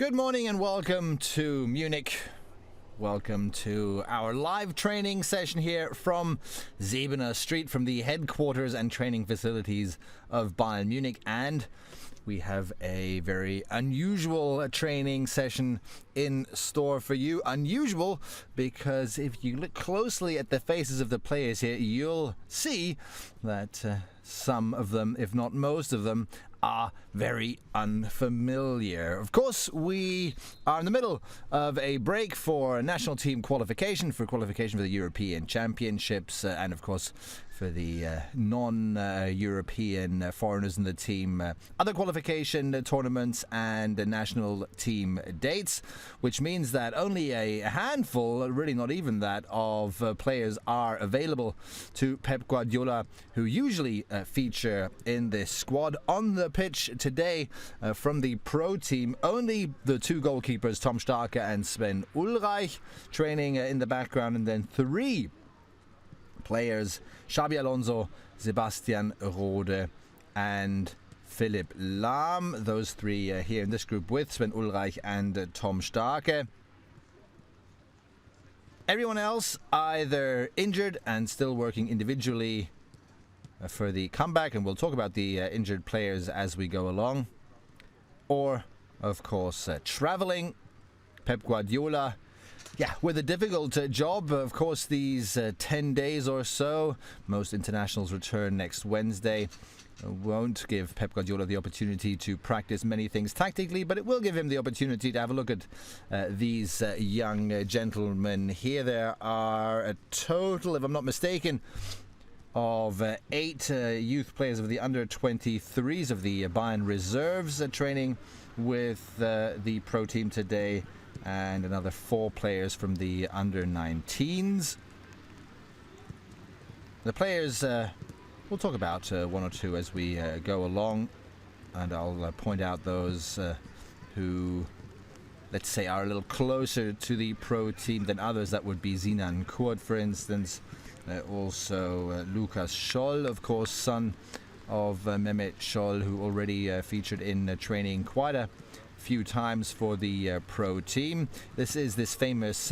Good morning and welcome to Munich. Welcome to our live training session here from Zebener Street, from the headquarters and training facilities of Bayern Munich. And we have a very unusual training session in store for you. Unusual because if you look closely at the faces of the players here, you'll see that some of them, if not most of them, are very unfamiliar. Of course, we are in the middle of a break for national team qualification, for the European Championships, and of course for the non-European foreigners in the team, other qualification tournaments and national team dates, which means that only a handful, really not even that, of players are available to Pep Guardiola, who usually feature in this squad. On the pitch today from the pro team, only the two goalkeepers, Tom Starke and Sven Ulreich, training in the background, and then three players, Xabi Alonso, Sebastian Rode and Philipp Lahm. Those three here in this group with Sven Ulreich and Tom Starke. Everyone else either injured and still working individually for the comeback, and we'll talk about the injured players as we go along, or of course traveling. Pep Guardiola, with a difficult job. Of course, these 10 days or so, most internationals return next Wednesday, won't give Pep Guardiola the opportunity to practice many things tactically, but it will give him the opportunity to have a look at these young gentlemen here. There are a total, if I'm not mistaken, of 8 youth players of the under-23s of the Bayern reserves training with the pro team today, and another 4 players from the under-19s. The players, we'll talk about one or two as we go along, and I'll point out those who, let's say, are a little closer to the pro team than others. That would be Sinan Kurt, for instance. Also Lukas Scholl, of course, son of Mehmet Scholl, who already featured in training quite a few times for the pro team. This is this famous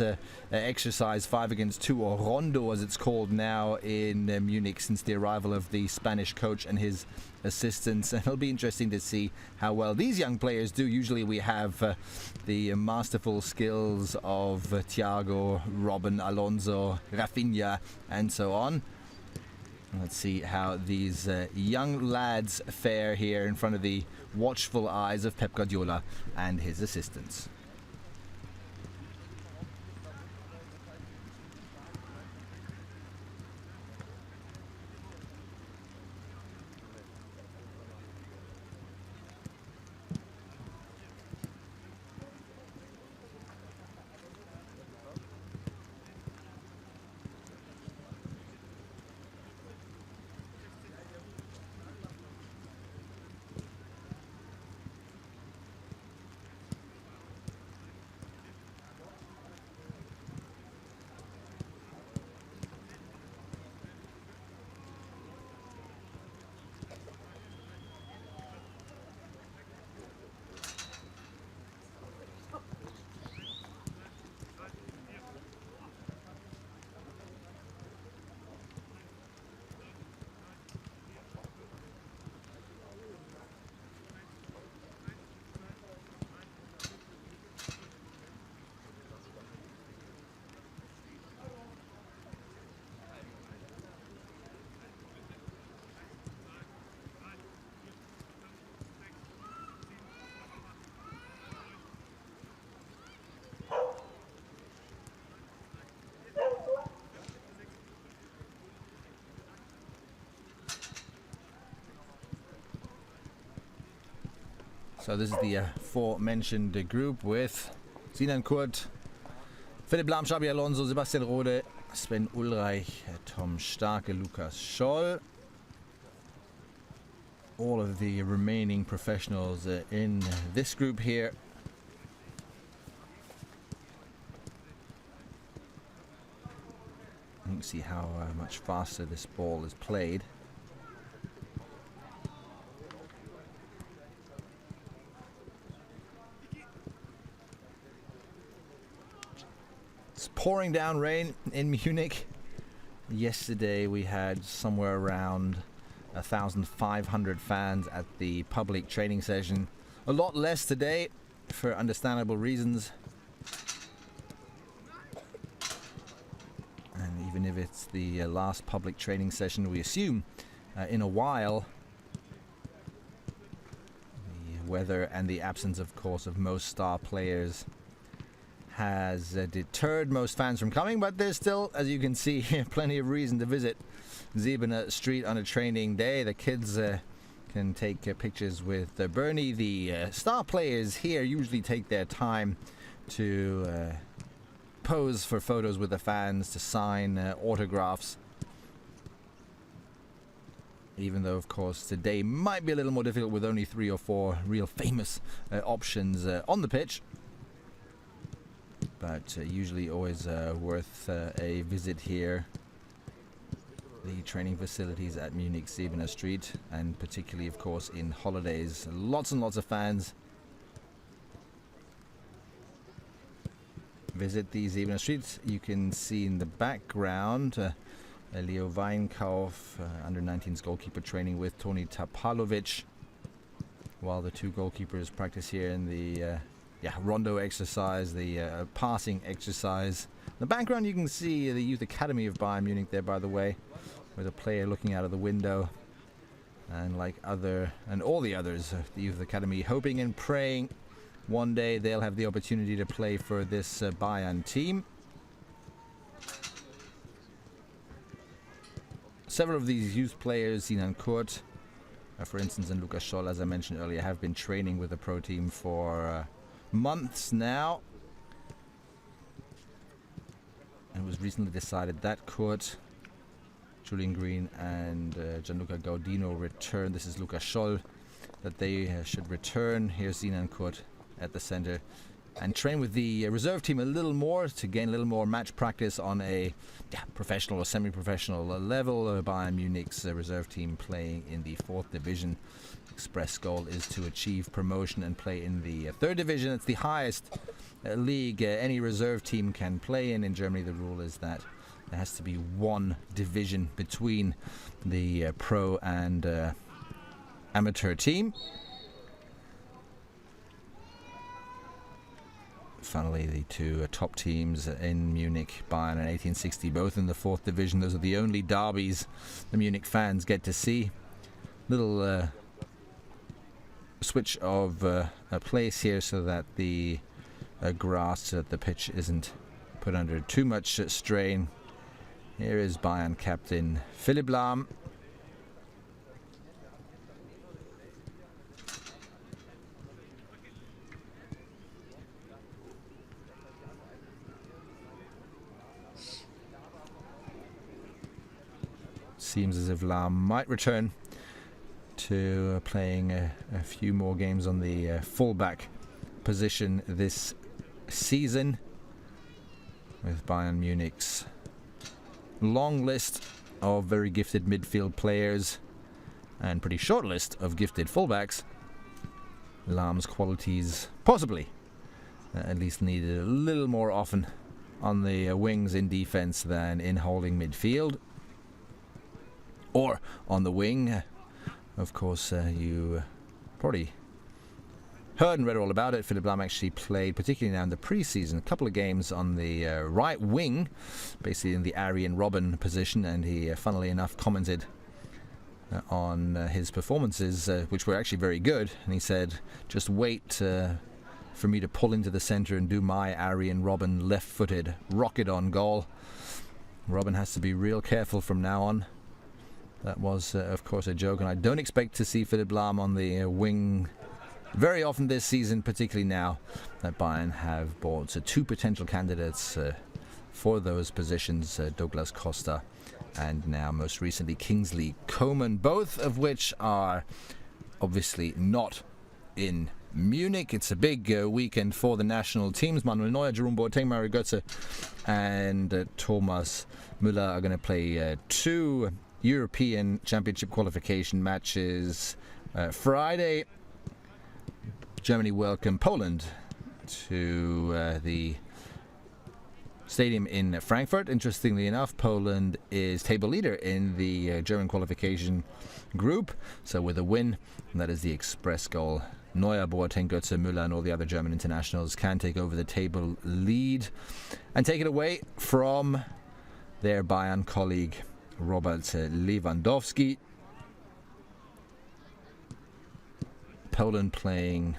exercise 5 against 2, or rondo as it's called now in Munich, since the arrival of the Spanish coach and his assistants, and it'll be interesting to see how well these young players do. Usually we have the masterful skills of Thiago, Robben, Alonso, Rafinha and so on. Let's see how these young lads fare here in front of the watchful eyes of Pep Guardiola and his assistants. So this is the aforementioned group with Sinan Kurt, Philipp Lahm, Xabi Alonso, Sebastian Rode, Sven Ulreich, Tom Starke, Lukas Scholl. All of the remaining professionals in this group here. You can see how much faster this ball is played. It's pouring down rain in Munich. Yesterday we had somewhere around 1,500 fans at the public training session. A lot less today for understandable reasons. And even if it's the last public training session, we assume in a while, the weather and the absence, of course, of most star players has deterred most fans from coming, but there's still, as you can see, plenty of reason to visit Siebener Street on a training day. The kids can take pictures with Bernie. The star players here usually take their time to pose for photos with the fans, to sign autographs. Even though, of course, today might be a little more difficult with only 3 or 4 real famous options on the pitch. But usually always worth a visit here. The training facilities at Munich Siebener Street, and particularly, of course, in holidays. Lots and lots of fans visit the Siebener Street. You can see in the background Leo Weinkauf, under-19s goalkeeper, training with Toni Tapalovic, while the 2 goalkeepers practice here in the rondo exercise, the passing exercise. In the background you can see the Youth Academy of Bayern Munich there, by the way, with a player looking out of the window. And like all the others of the Youth Academy, hoping and praying one day they'll have the opportunity to play for this Bayern team. Several of these youth players, Sinan Kurt, for instance, and Lukas Scholl, as I mentioned earlier, have been training with the pro team for months now. And it was recently decided that Kurt, Julian Green and Gianluca Gaudino return. This is Lukas Scholl, that they should return. Here's Sinan Kurt at the center and train with the reserve team a little more to gain a little more match practice on a professional or semi-professional level. Bayern Munich's reserve team playing in the 4th division. Express goal is to achieve promotion and play in the 3rd division. It's the highest league any reserve team can play in. In Germany, the rule is that there has to be 1 division between the pro and amateur team. Funnily, the 2 top teams in Munich, Bayern and 1860, both in the 4th division. Those are the only derbies the Munich fans get to see. Little switch of a place here so that the grass at the pitch isn't put under too much strain. Here is Bayern captain Philipp Lahm. Seems as if Lahm might return to playing a few more games on the fullback position this season, with Bayern Munich's long list of very gifted midfield players and pretty short list of gifted fullbacks. Lahm's qualities possibly at least needed a little more often on the wings in defense than in holding midfield or on the wing. Of course, you probably heard and read all about it. Philipp Lahm actually played, particularly now in the pre-season, a couple of games on the right wing, basically in the Arjen Robben position, and he, funnily enough, commented on his performances, which were actually very good, and he said, just wait for me to pull into the centre and do my Arjen Robben left-footed rocket on goal. Robben has to be real careful from now on. That was, of course, a joke, and I don't expect to see Philipp Lahm on the wing very often this season, particularly now that Bayern have bought 2 potential candidates for those positions, Douglas Costa and now most recently Kingsley Coman, both of which are obviously not in Munich. It's a big weekend for the national teams. Manuel Neuer, Jerome Boateng, Mario Götze and Thomas Müller are going to play 2 European Championship qualification matches. Friday, Germany welcome Poland to the stadium in Frankfurt. Interestingly enough, Poland is table leader in the German qualification group. So with a win, and that is the express goal, Neuer, Boateng, Götze, Müller and all the other German internationals can take over the table lead and take it away from their Bayern colleague Robert Lewandowski. Poland playing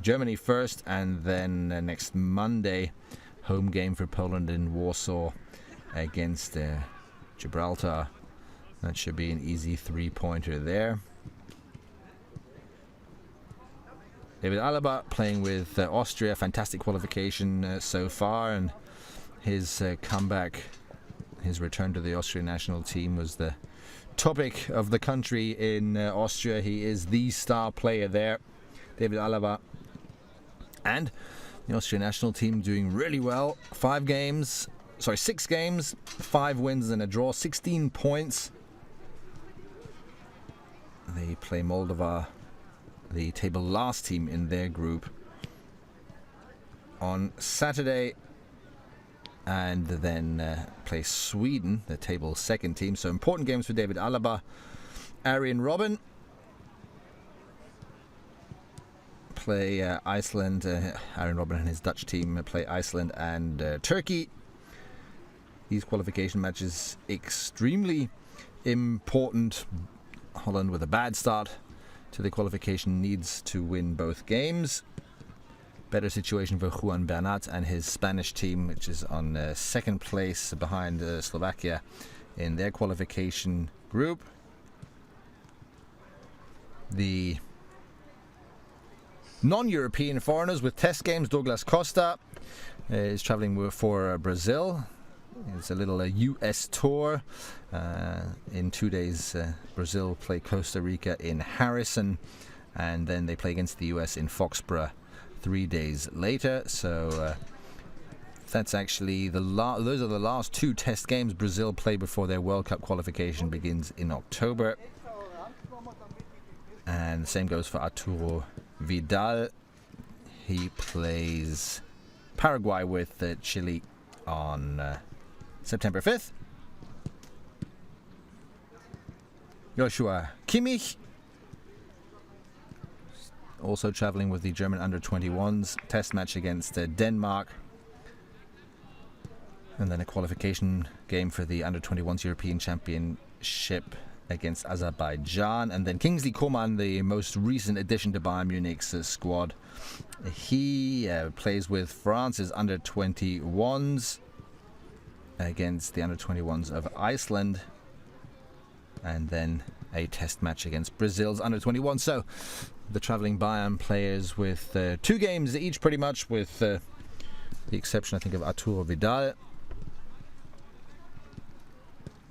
Germany first, and then next Monday, home game for Poland in Warsaw against Gibraltar. That should be an easy 3-pointer there. David Alaba playing with Austria. Fantastic qualification so far, and his comeback, his return to the Austrian national team was the topic of the country in Austria. He is the star player there, David Alaba. And the Austrian national team doing really well. 6 games, 5 wins and a draw, 16 points. They play Moldova, the table last team in their group, on Saturday, and then play Sweden, the table second team. So important games for David Alaba. Arjen Robben play Iceland. Arjen Robben and his Dutch team play Iceland and Turkey. These qualification matches extremely important. Holland, with a bad start to the qualification, needs to win both games. Better situation for Juan Bernat and his Spanish team, which is on second place behind Slovakia in their qualification group. The non-European foreigners with test games, Douglas Costa is traveling for Brazil. It's a little US tour. In 2 days, Brazil play Costa Rica in Harrison, and then they play against the US in Foxborough 3 days later. So that's actually those are the last 2 test games Brazil play before their World Cup qualification begins in October. And the same goes for Arturo Vidal. He plays Paraguay with Chile on September 5th. Joshua Kimmich, also traveling with the German under-21s, test match against Denmark, and then a qualification game for the under-21s European Championship against Azerbaijan. And then Kingsley Coman, the most recent addition to Bayern Munich's squad, he plays with France's under-21s against the under-21s of Iceland, and then a test match against Brazil's under-21. So the travelling Bayern players with 2 games each pretty much, with the exception I think of Arturo Vidal.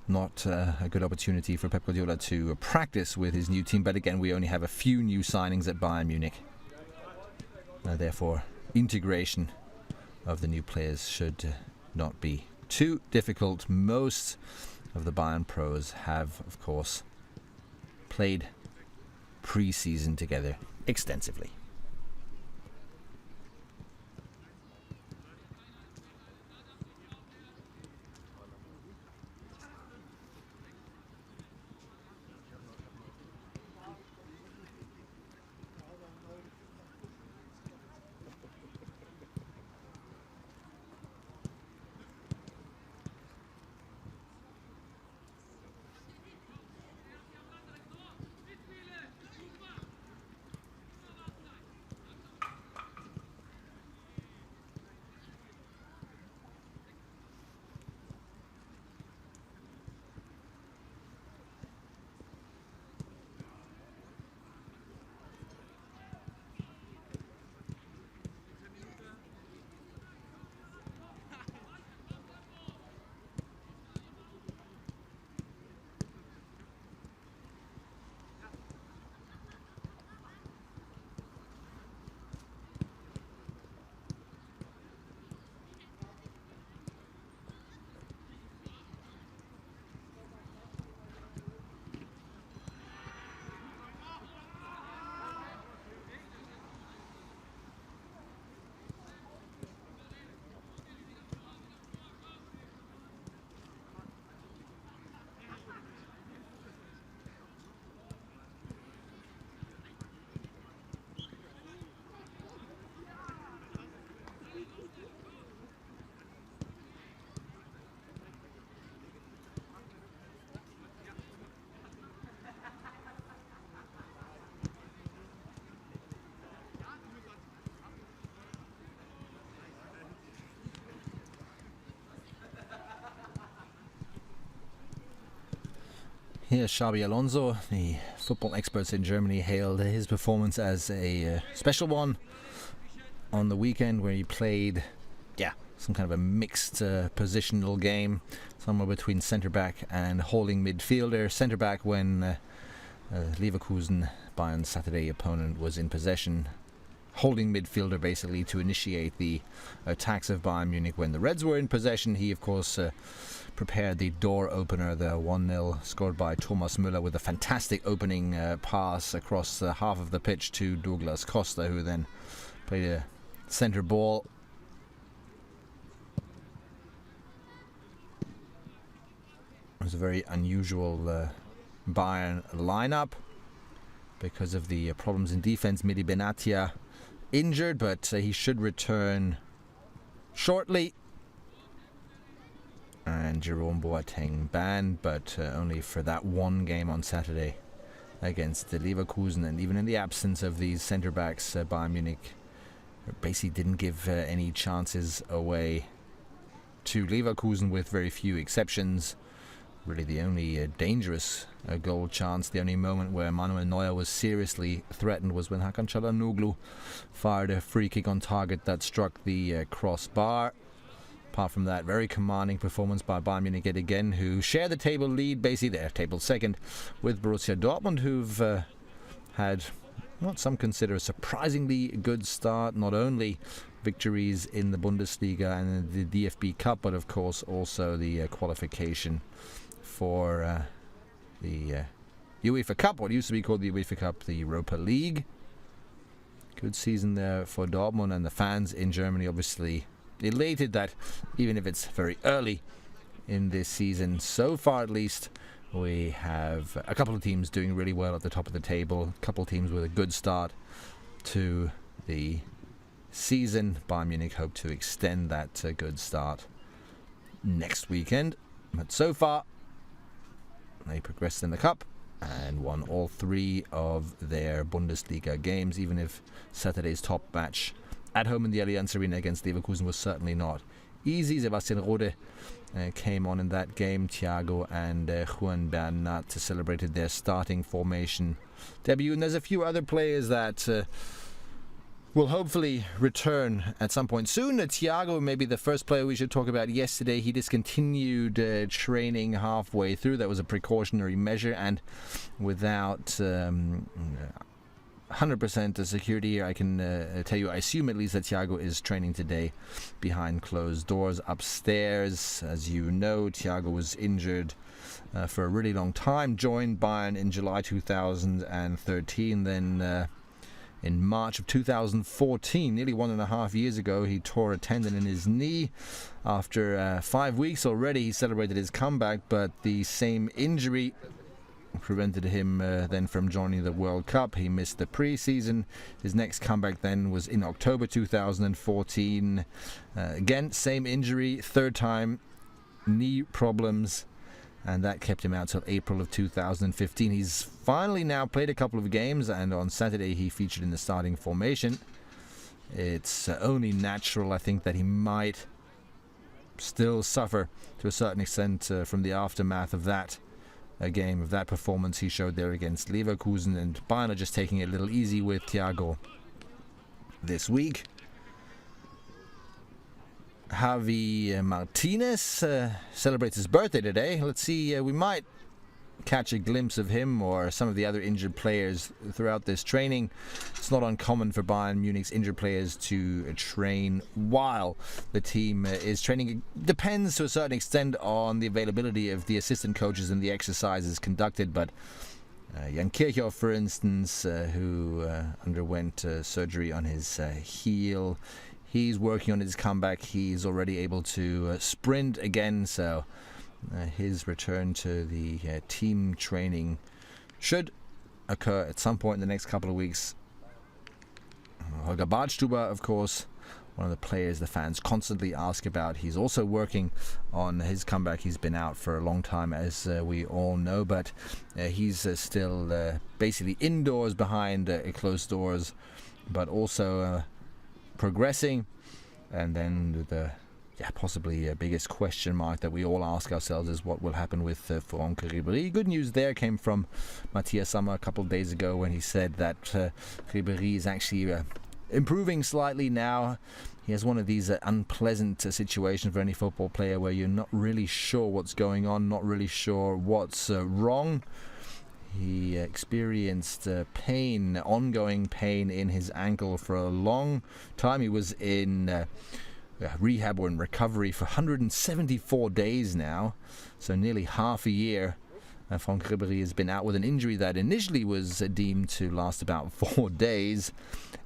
Not a good opportunity for Pep Guardiola to practice with his new team, but again, we only have a few new signings at Bayern Munich. Therefore, integration of the new players should not be too difficult. Most of the Bayern pros have, of course, played pre-season together extensively. Here, Xabi Alonso, the football experts in Germany, hailed his performance as a special one on the weekend, where he played, some kind of a mixed positional game, somewhere between centre-back and holding midfielder. Centre-back when Leverkusen, Bayern's Saturday opponent, was in possession. Holding midfielder basically to initiate the attacks of Bayern Munich when the Reds were in possession. He, of course, prepared the door opener, the 1-0 scored by Thomas Müller with a fantastic opening pass across half of the pitch to Douglas Costa, who then played a centre ball. It was a very unusual Bayern lineup because of the problems in defense. Midi Benatia injured, but he should return shortly. And Jerome Boateng banned, but only for that one game on Saturday against the Leverkusen. And even in the absence of these centre-backs, Bayern Munich basically didn't give any chances away to Leverkusen, with very few exceptions. Really the only dangerous goal chance, the only moment where Manuel Neuer was seriously threatened, was when Hakan Çalhanoğlu fired a free kick on target that struck the crossbar. Apart from that, very commanding performance by Bayern Munich yet again, who share the table lead, basically they're table second, with Borussia Dortmund, who've had what some consider a surprisingly good start. Not only victories in the Bundesliga and the DFB Cup, but of course also the qualification for the UEFA Cup, what used to be called the UEFA Cup, the Europa League. Good season there for Dortmund, and the fans in Germany obviously elated that, even if it's very early in this season, so far at least, we have a couple of teams doing really well at the top of the table, a couple of teams with a good start to the season. Bayern Munich hope to extend that good start next weekend, but so far they progressed in the cup and won all three of their Bundesliga games, even if Saturday's top match at home in the Allianz Arena against Leverkusen was certainly not easy. Sebastian Rode came on in that game. Thiago and Juan Bernat celebrated their starting formation debut. And there's a few other players that will hopefully return at some point soon. Thiago may be the first player we should talk about. Yesterday he discontinued training halfway through. That was a precautionary measure, and without 100% security here, I can tell you, I assume at least that Thiago is training today behind closed doors upstairs. As you know, Thiago was injured for a really long time, joined Bayern in July 2013, then in March of 2014, nearly 1.5 years ago, he tore a tendon in his knee. After 5 weeks already, he celebrated his comeback, but the same injury prevented him then from joining the World Cup. He missed the pre-season. His next comeback then was in October 2014. Again, same injury, third time, knee problems, and that kept him out till April of 2015. He's finally now played a couple of games, and on Saturday he featured in the starting formation. It's only natural, I think, that he might still suffer to a certain extent from the aftermath of that game, of that performance he showed there against Leverkusen. And Bayern are just taking it a little easy with Thiago this week. Javi Martinez celebrates his birthday today. Let's see, we might catch a glimpse of him or some of the other injured players throughout this training. It's not uncommon for Bayern Munich's injured players to train while the team is training. It depends to a certain extent on the availability of the assistant coaches and the exercises conducted, but Jan Kirchhoff, for instance, who underwent surgery on his heel, he's working on his comeback. He's already able to sprint again, so his return to the team training should occur at some point in the next couple of weeks. Holger Badstuber, of course, one of the players the fans constantly ask about. He's also working on his comeback. He's been out for a long time, as we all know, but he's still basically indoors behind closed doors, but also progressing. And then the possibly a biggest question mark that we all ask ourselves is what will happen with Franck Ribéry. Good news there came from Matthias Sammer a couple of days ago when he said that Ribéry is actually improving slightly now. He has one of these unpleasant situations for any football player where you're not really sure what's going on, not really sure what's wrong. He experienced pain, ongoing pain in his ankle for a long time. He was in rehab or in recovery for 174 days now, so nearly half a year. Franck Ribéry has been out with an injury that initially was deemed to last about 4 days.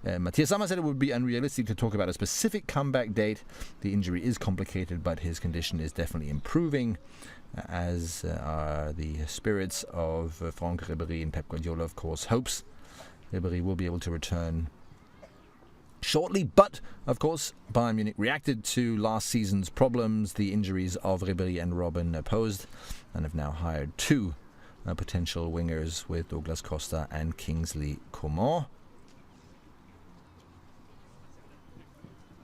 Matthias Sammer said it would be unrealistic to talk about a specific comeback date. The injury is complicated, but his condition is definitely improving, as are the spirits of Franck Ribéry, and Pep Guardiola, of course, hopes Ribéry will be able to return shortly. But, of course, Bayern Munich reacted to last season's problems the injuries of Ribéry and Robben posed, and have now hired two potential wingers with Douglas Costa and Kingsley Coman.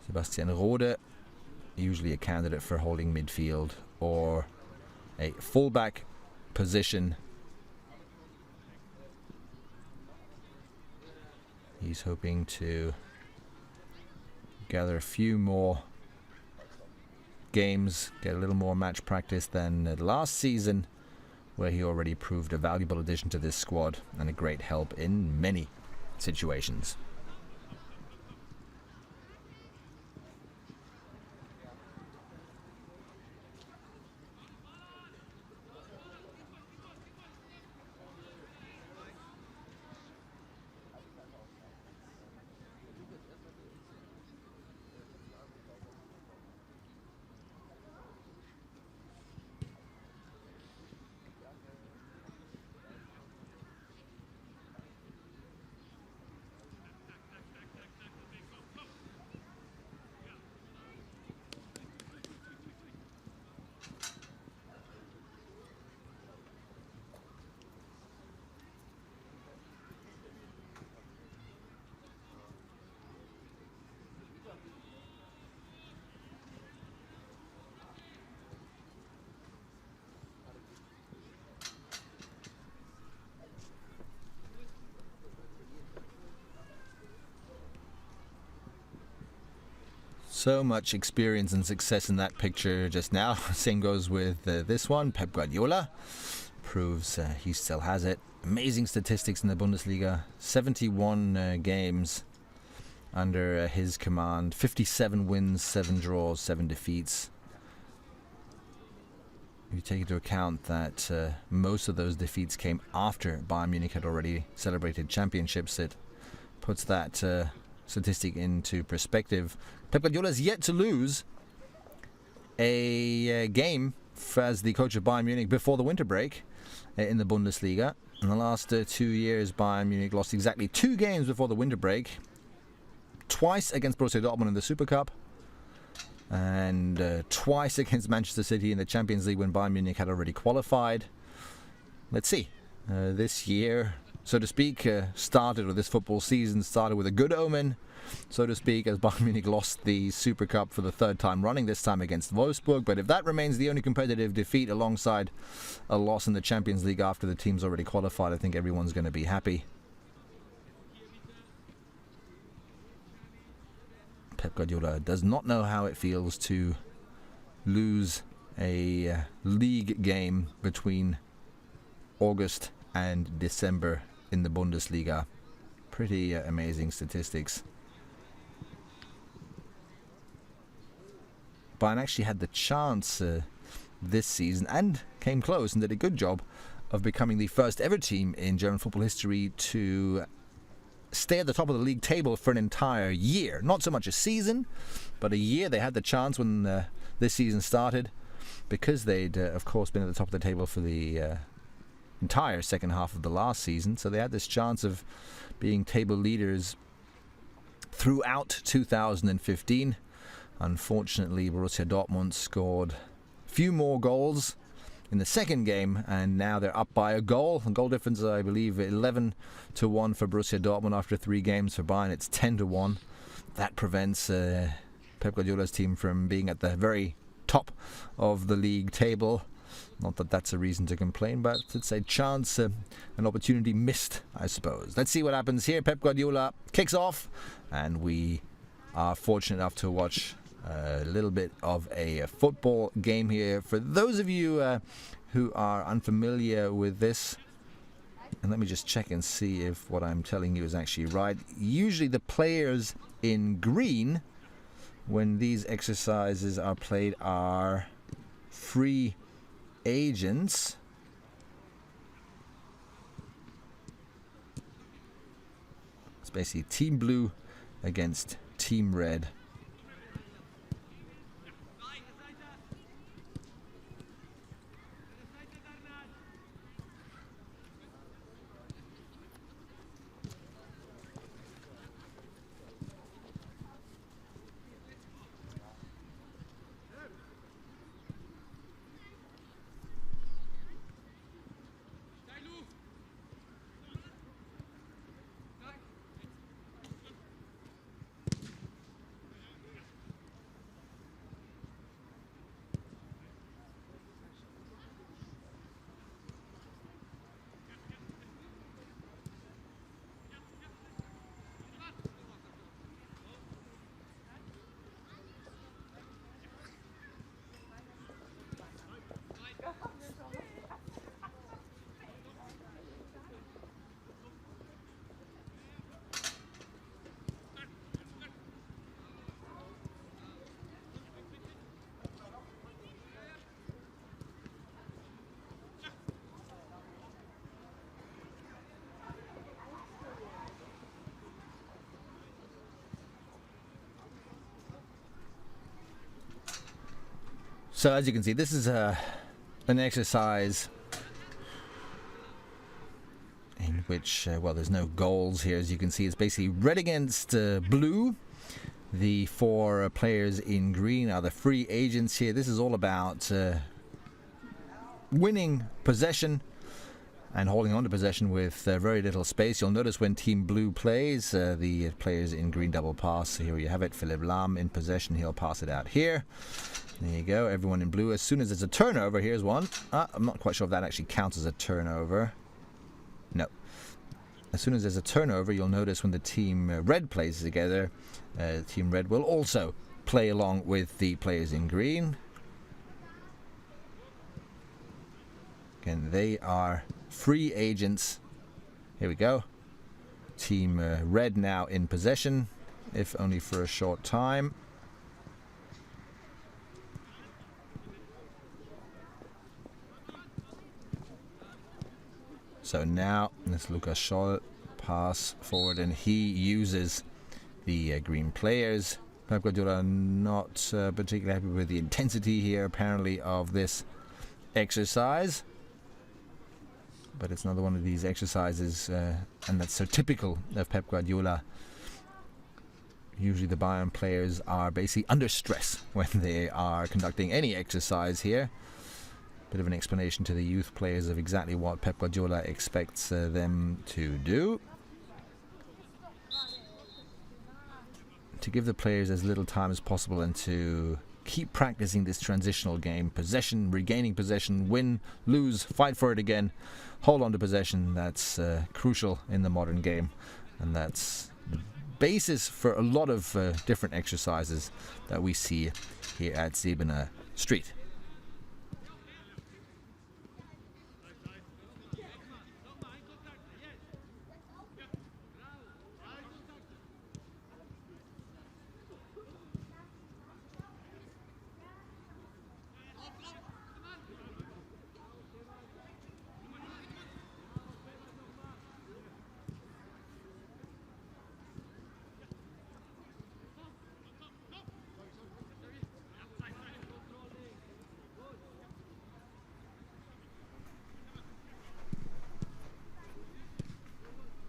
Sebastian Rode, usually a candidate for holding midfield or a fullback position. He's hoping to gather a few more games, get a little more match practice than last season, where he already proved a valuable addition to this squad and a great help in many situations. So much experience and success in that picture just now. Same goes with this one. Pep Guardiola proves he still has it. Amazing statistics in the Bundesliga. 71 games under his command. 57 wins, 7 draws, 7 defeats. If you take into account that most of those defeats came after Bayern Munich had already celebrated championships, it puts that statistic into perspective. Pep Guardiola has yet to lose a game as the coach of Bayern Munich before the winter break in the Bundesliga. In the last 2 years, Bayern Munich lost exactly 2 games before the winter break. Twice against Borussia Dortmund in the Super Cup, and twice against Manchester City in the Champions League when Bayern Munich had already qualified. Let's see. This year, so to speak, started, or this football season started with a good omen, so to speak, as Bayern Munich lost the Super Cup for the 3rd time running, this time against Wolfsburg. But if that remains the only competitive defeat alongside a loss in the Champions League after the team's already qualified, I think everyone's going to be happy. Pep Guardiola does not know how it feels to lose a league game between August and December in the Bundesliga. Pretty amazing statistics. Bayern actually had the chance this season, and came close and did a good job of becoming the first ever team in German football history to stay at the top of the league table for an entire year. Not so much a season, but a year. They had the chance when this season started, because they'd of course been at the top of the table for the entire second half of the last season. So they had this chance of being table leaders throughout 2015. Unfortunately, Borussia Dortmund scored a few more goals in the second game, and now they're up by a goal. The goal difference, I believe, 11-1 for Borussia Dortmund after 3 games. For Bayern, it's 10-1. That prevents Pep Pep Guardiola's team from being at the very top of the league table. Not that that's a reason to complain, but it's a chance, an opportunity missed, I suppose. Let's see what happens here. Pep Guardiola kicks off, and we are fortunate enough to watch a little bit of a football game here. For those of you who are unfamiliar with this, and let me just check and see if what I'm telling you is actually right. Usually the players in green, when these exercises are played, are free agents. It's basically Team Blue against Team Red. So as you can see, this is an exercise in which, well, there's no goals here. As you can see, it's basically red against blue. The four players in green are the free agents here. This is all about winning possession and holding on to possession with very little space. You'll notice when Team Blue plays, the players in green double pass. So here you have it, Philipp Lahm in possession. He'll pass it out here. There you go, everyone in blue. As soon as there's a turnover, here's one. I'm not quite sure if that actually counts as a turnover. No. As soon as there's a turnover, you'll notice when the Team Red plays together, Team Red will also play along with the players in green. Again, they are free agents. Here we go. Team Red now in possession, if only for a short time. So now let's Lukas Scholl pass forward, and he uses the green players. Pep Guardiola not particularly happy with the intensity here, apparently, of this exercise. But it's another one of these exercises, and that's so typical of Pep Guardiola. Usually the Bayern players are basically under stress when they are conducting any exercise here. Bit of an explanation to the youth players of exactly what Pep Guardiola expects them to do. To give the players as little time as possible and to keep practicing this transitional game. Possession, regaining possession, win, lose, fight for it again, hold on to possession. That's crucial in the modern game, and that's the basis for a lot of different exercises that we see here at Sebener Street.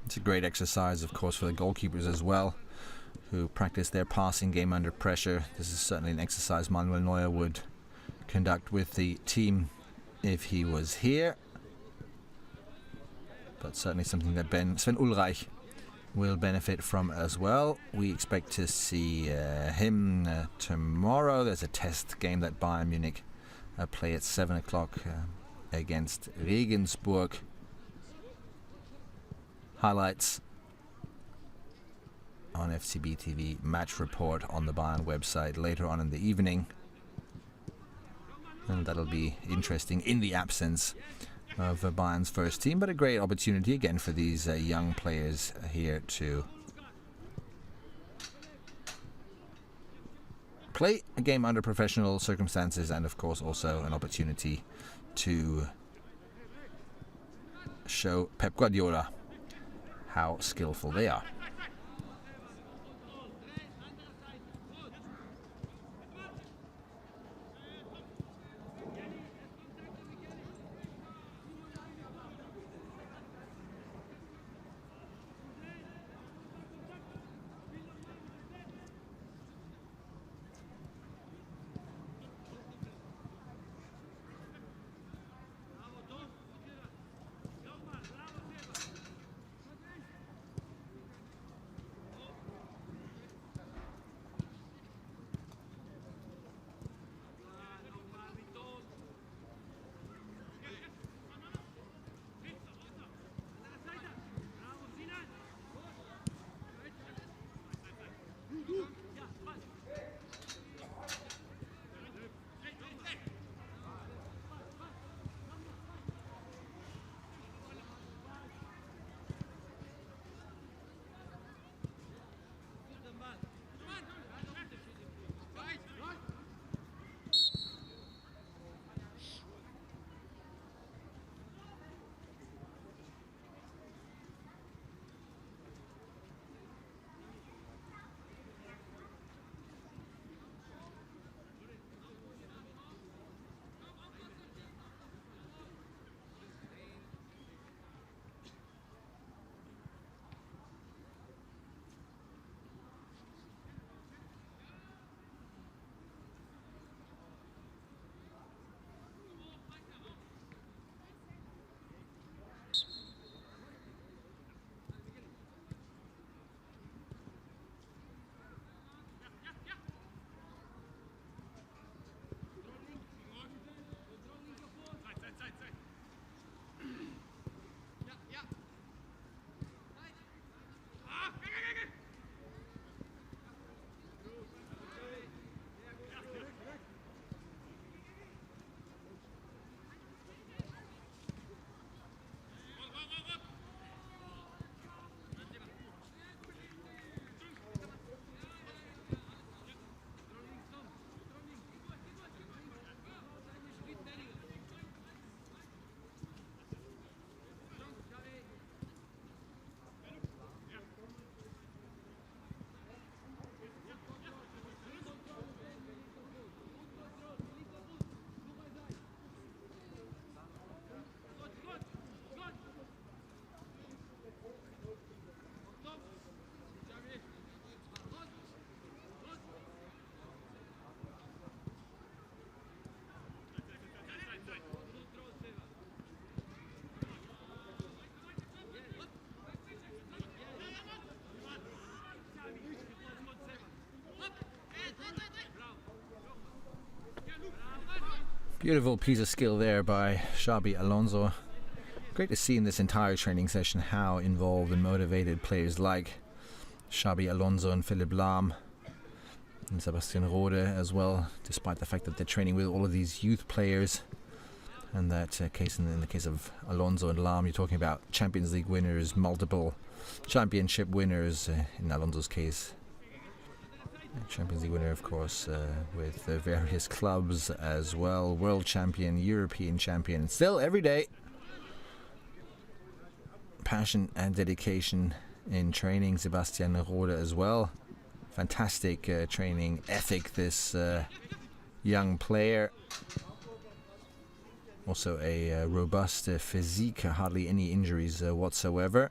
It's a great exercise, of course, for the goalkeepers as well, who practice their passing game under pressure. This is certainly an exercise Manuel Neuer would conduct with the team if he was here. But certainly something that Sven Ulreich will benefit from as well. We expect to see him tomorrow. There's a test game that Bayern Munich play at 7 o'clock against Regensburg. Highlights on FCB TV, match report on the Bayern website later on in the evening. And that'll be interesting in the absence of Bayern's first team, but a great opportunity again for these young players here to play a game under professional circumstances, and of course also an opportunity to show Pep Guardiola how skillful they are. Beautiful piece of skill there by Xabi Alonso. Great to see in this entire training session how involved and motivated players like Xabi Alonso and Philipp Lahm and Sebastian Rode as well, despite the fact that they're training with all of these youth players. And that case in the case of Alonso and Lahm, you're talking about Champions League winners, multiple championship winners. In Alonso's case, Champions League winner, of course, with various clubs as well. World champion, European champion. Still, every day, passion and dedication in training. Sebastian Rode as well. Fantastic training ethic, this young player. Also a robust physique, hardly any injuries whatsoever.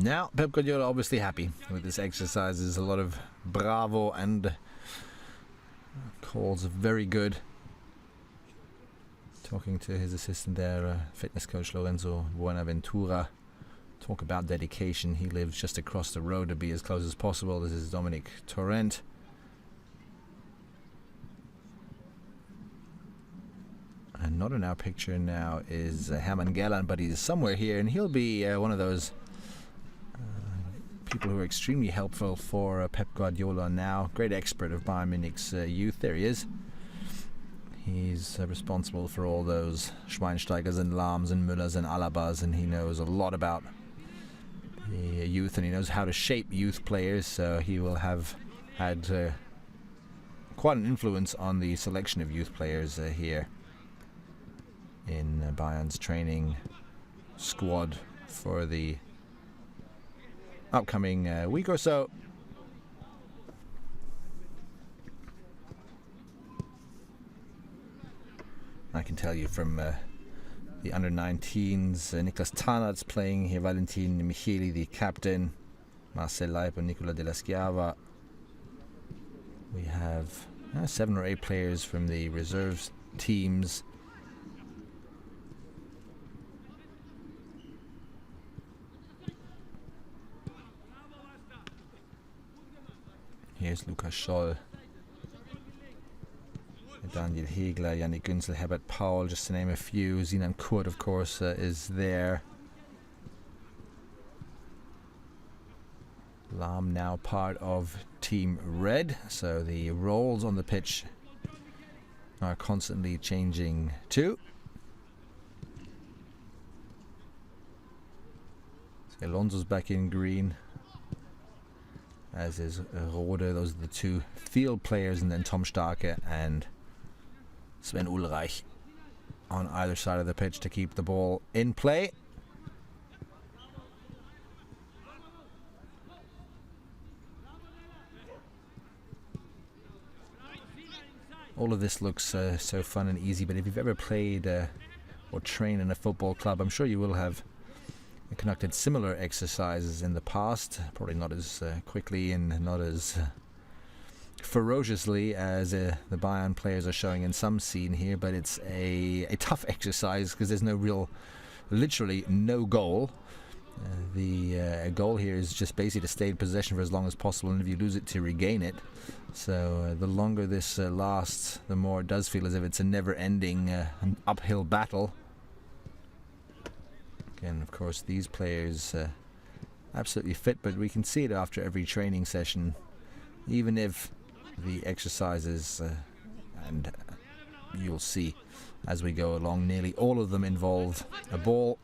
Now, Pep Guardiola obviously happy with this exercise. There's a lot of bravo and calls very good. Talking to his assistant there, fitness coach Lorenzo Buenaventura. Talk about dedication. He lives just across the road to be as close as possible. This is Dominic Torrent. And not in our picture now is Hermann Gerland, but he's somewhere here, and he'll be one of those people who are extremely helpful for Pep Guardiola now. Great expert of Bayern Munich's youth. There he is. He's responsible for all those Schweinsteigers and Lahms and Müllers and Alabas, and he knows a lot about the youth, and he knows how to shape youth players, so he will have had quite an influence on the selection of youth players here in Bayern's training squad for the upcoming week or so. I can tell you from the under-19s, Niklas Tarnaert's playing here, Valentin Micheli, the captain, Marcel Leip and Nicola de la Schiava. We have 7 or 8 players from the reserves teams. Here's Lukas Scholl, Daniel Hegler, Yannick Günzel, Herbert Paul, just to name a few. Sinan Kurt, of course, is there. Lahm now part of Team Red, so the roles on the pitch are constantly changing too. So Alonso's back in green, as is Rode. Those are the 2 field players, and then Tom Starke and Sven Ulreich on either side of the pitch to keep the ball in play. All of this looks so fun and easy, but if you've ever played or trained in a football club, I'm sure you will have conducted similar exercises in the past, probably not as quickly and not as ferociously as the Bayern players are showing in some scene here, but it's a tough exercise because there's literally no goal. The goal here is just basically to stay in possession for as long as possible, and if you lose it, to regain it. So the longer this lasts, the more it does feel as if it's a never-ending uphill battle. Again, of course, these players absolutely fit, but we can see it after every training session, even if the exercises, and you'll see as we go along, nearly all of them involve a ball.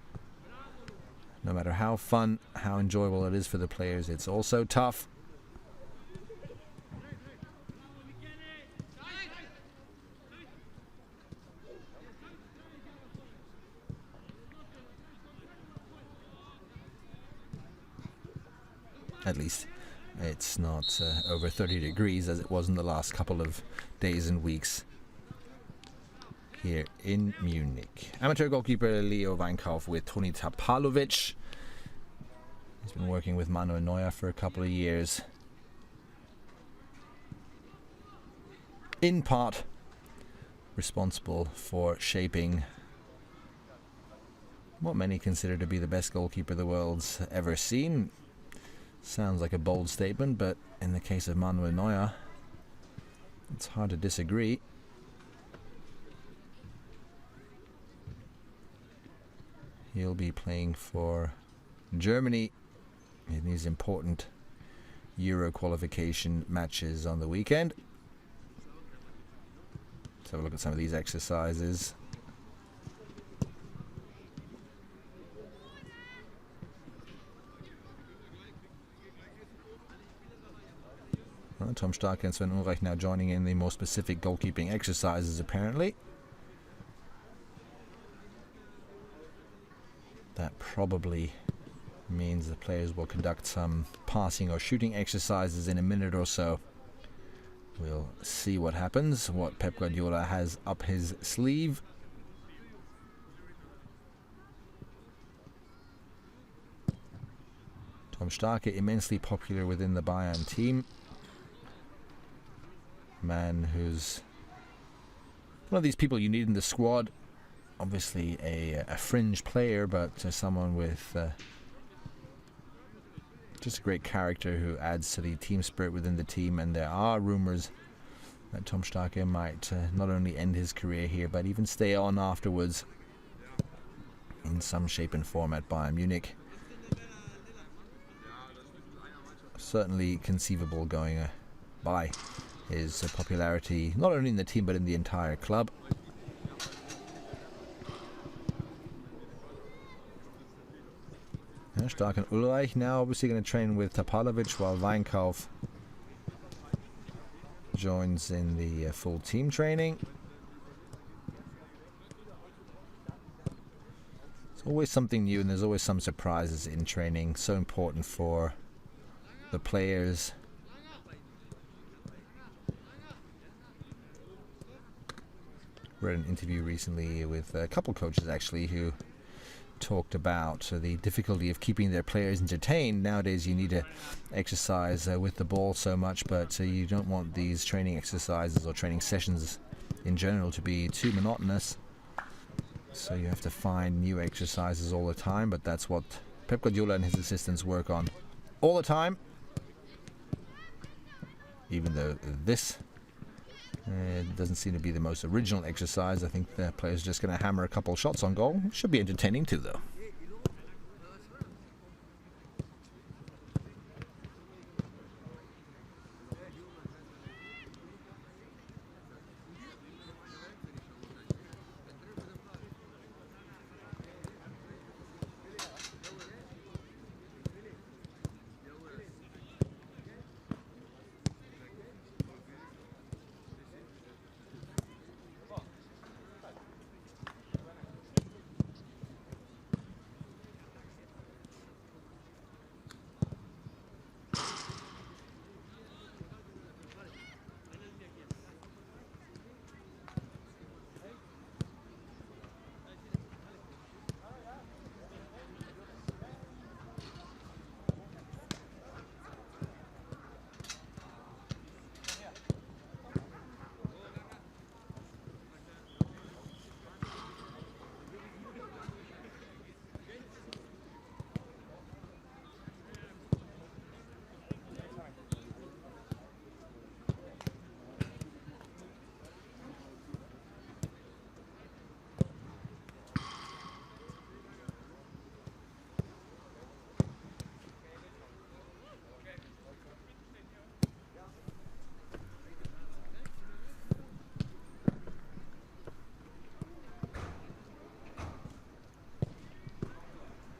No matter how fun, how enjoyable it is for the players, it's also tough. At least it's not over 30 degrees as it was in the last couple of days and weeks here in Munich. Amateur goalkeeper Leo Weinkauf with Toni Tapalovic. He's been working with Manuel Neuer for a couple of years. In part responsible for shaping what many consider to be the best goalkeeper the world's ever seen. Sounds like a bold statement, but in the case of Manuel Neuer, it's hard to disagree. He'll be playing for Germany in these important Euro qualification matches on the weekend. Let's have a look at some of these exercises. Well, Tom Starke and Sven Ulreich now joining in the more specific goalkeeping exercises, apparently. That probably means the players will conduct some passing or shooting exercises in a minute or so. We'll see what happens, what Pep Guardiola has up his sleeve. Starke, immensely popular within the Bayern team. Man who's one of these people you need in the squad. Obviously a fringe player, but someone with just a great character who adds to the team spirit within the team. And there are rumours that Tom Starke might not only end his career here, but even stay on afterwards in some shape and form at Bayern Munich. Certainly conceivable going by his popularity, not only in the team but in the entire club. Stark and Ulreich now obviously going to train with Tapalovic, while Weinkauf joins in the full team training. It's always something new, and there's always some surprises in training. So important for the players. Read an interview recently with a couple coaches actually who talked about the difficulty of keeping their players entertained. Nowadays you need to exercise with the ball so much, but you don't want these training exercises or training sessions in general to be too monotonous. So you have to find new exercises all the time, but that's what Pep Guardiola and his assistants work on all the time. Even though this doesn't seem to be the most original exercise. I think the player's just going to hammer a couple shots on goal. Should be entertaining too, though.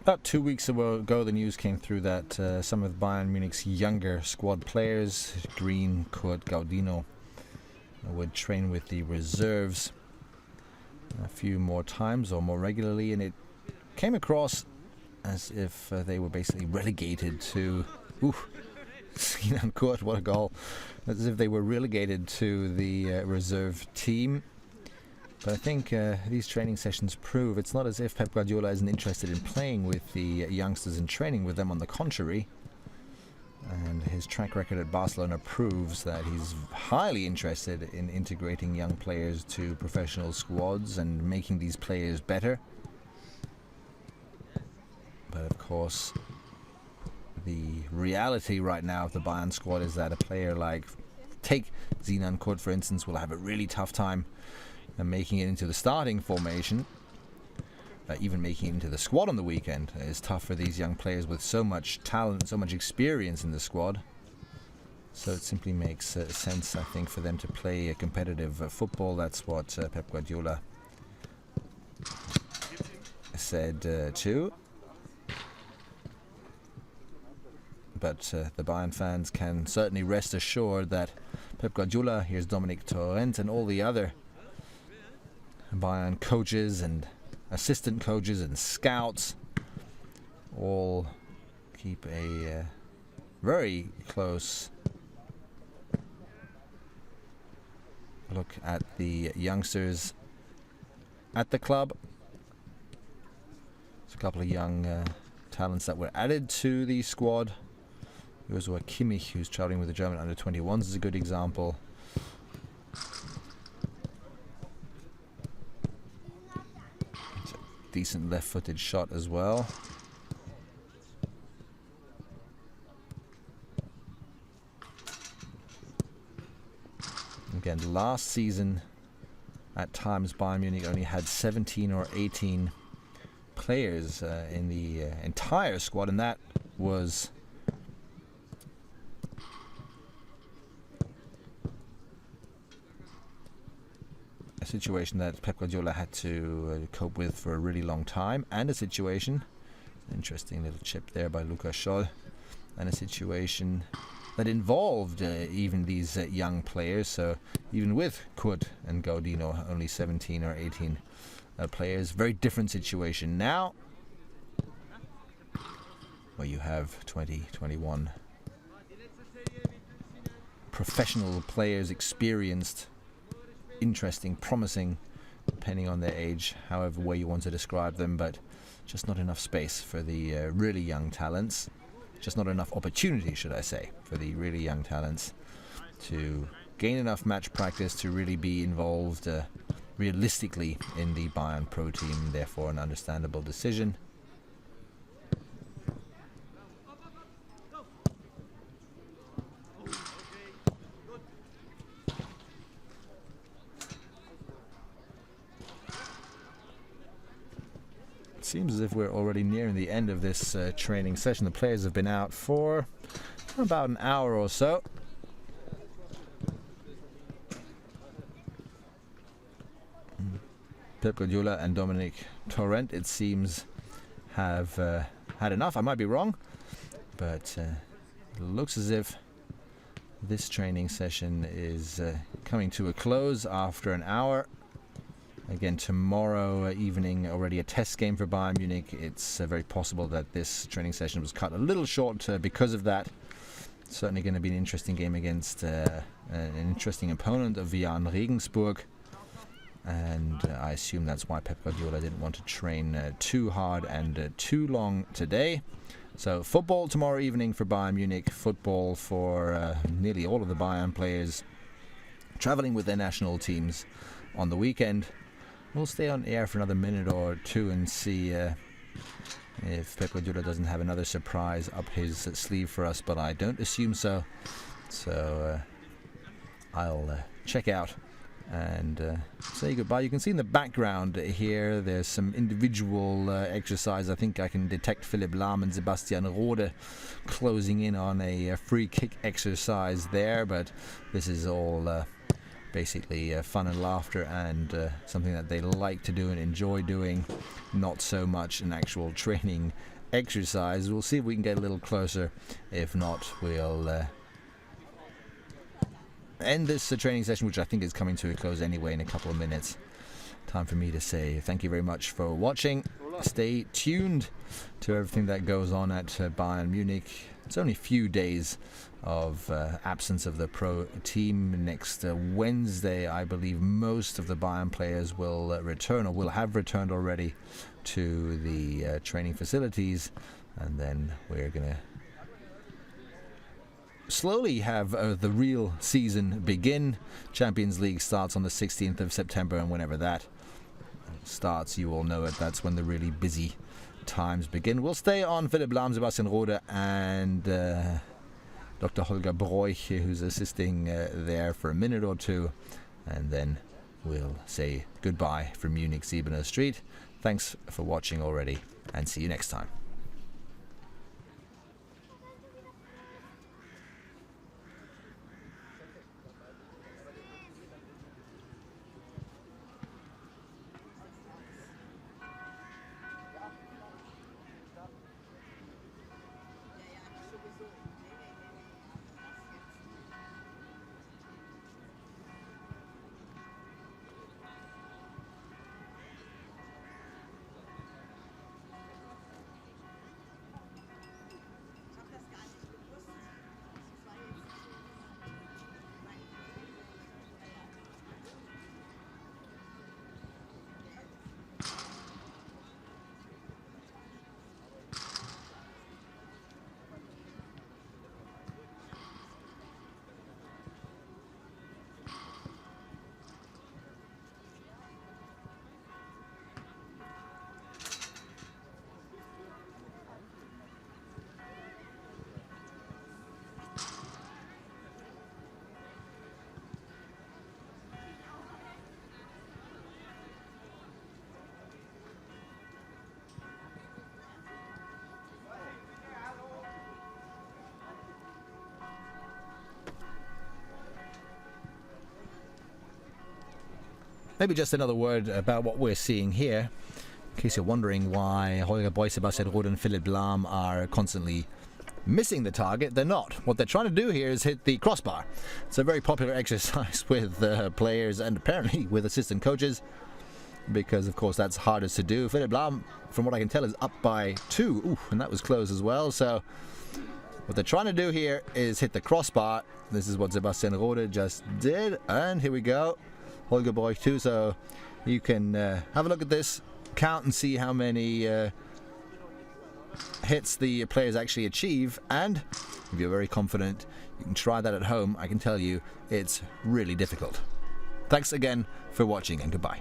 About 2 weeks ago, the news came through that some of Bayern Munich's younger squad players, Green, Kurt, Gaudino, would train with the reserves a few more times or more regularly, and it came across as if they were basically relegated to... Sinan Kurt, what a goal! As if they were relegated to the reserve team. But I think these training sessions prove it's not as if Pep Guardiola isn't interested in playing with the youngsters and training with them. On the contrary, and his track record at Barcelona proves that he's highly interested in integrating young players to professional squads and making these players better. But of course, the reality right now of the Bayern squad is that a player like, take Sinan Kurt for instance, will have a really tough time making it into the starting formation. Even making it into the squad on the weekend is tough for these young players with so much talent, so much experience in the squad. So it simply makes sense, I think, for them to play a competitive football. That's what Pep Guardiola said too. But the Bayern fans can certainly rest assured that Pep Guardiola, here's Dominic Torrent, and all the other Bayern coaches and assistant coaches and scouts all keep a very close look at the youngsters at the club. There's a couple of young talents that were added to the squad. Josua Kimmich, who's traveling with the German under-21s, is a good example. It's a decent left-footed shot as well. Again, last season, at times, Bayern Munich only had 17 or 18 players in the entire squad, and that was a situation that Pep Guardiola had to cope with for a really long time, and a situation, interesting little chip there by Lukas Scholl, and a situation that involved even these young players. So even with Kurt and Gaudino, only 17 or 18 players, very different situation now, where you have 20, 21 professional players, experienced, interesting, promising, depending on their age, however way you want to describe them, but just not enough space for the really young talents. Just not enough opportunity, should I say, for the really young talents to gain enough match practice to really be involved realistically in the Bayern Pro team. Therefore, an understandable decision. Seems as if we're already nearing the end of this training session. The players have been out for about an hour or so. Pep Guardiola and Dominic Torrent, it seems, have had enough. I might be wrong, but it looks as if this training session is coming to a close after an hour. Again, tomorrow evening, already a test game for Bayern Munich. It's very possible that this training session was cut a little short because of that. Certainly going to be an interesting game against an interesting opponent of Jan Regensburg. And I assume that's why Pep Guardiola didn't want to train too hard and too long today. So football tomorrow evening for Bayern Munich. Football for nearly all of the Bayern players traveling with their national teams on the weekend. We'll stay on air for another minute or two and see if Pep Guardiola doesn't have another surprise up his sleeve for us, but I don't assume so. So I'll check out and say goodbye. You can see in the background here there's some individual exercise. I think I can detect Philipp Lahm and Sebastian Rode closing in on a free kick exercise there, but this is all basically fun and laughter and something that they like to do and enjoy doing, not so much an actual training exercise. We'll see if we can get a little closer. If not, we'll end this training session, which I think is coming to a close anyway in a couple of minutes. Time for me to say thank you very much for watching. Stay tuned to everything that goes on at Bayern Munich. It's only a few days of absence of the pro team. Next Wednesday, I believe most of the Bayern players will return, or will have returned already, to the training facilities, and then we're gonna slowly have the real season begin. Champions League starts on the 16th of September, and whenever that starts, you all know it, that's when the really busy times begin. We'll stay on Philipp Lahm, Sebastian Rode, and Dr. Holger Broich, who's assisting there for a minute or two, and then we'll say goodbye from Munich Siebener Street. Thanks for watching already, and see you next time. maybe just another word about what we're seeing here. In case you're wondering why Holger Boy, Sebastian Rode and Philipp Lahm are constantly missing the target, they're not. What they're trying to do here is hit the crossbar. It's a very popular exercise with players and apparently with assistant coaches, because of course that's hardest to do. Philipp Lahm, from what I can tell, is up by 2. Ooh, and that was close as well. So what they're trying to do here is hit the crossbar. This is what Sebastian Rode just did, and here we go. Holger Boy too. So you can have a look at this, count and see how many hits the players actually achieve, and if you're very confident, you can try that at home. I can tell you it's really difficult. Thanks again for watching, and goodbye.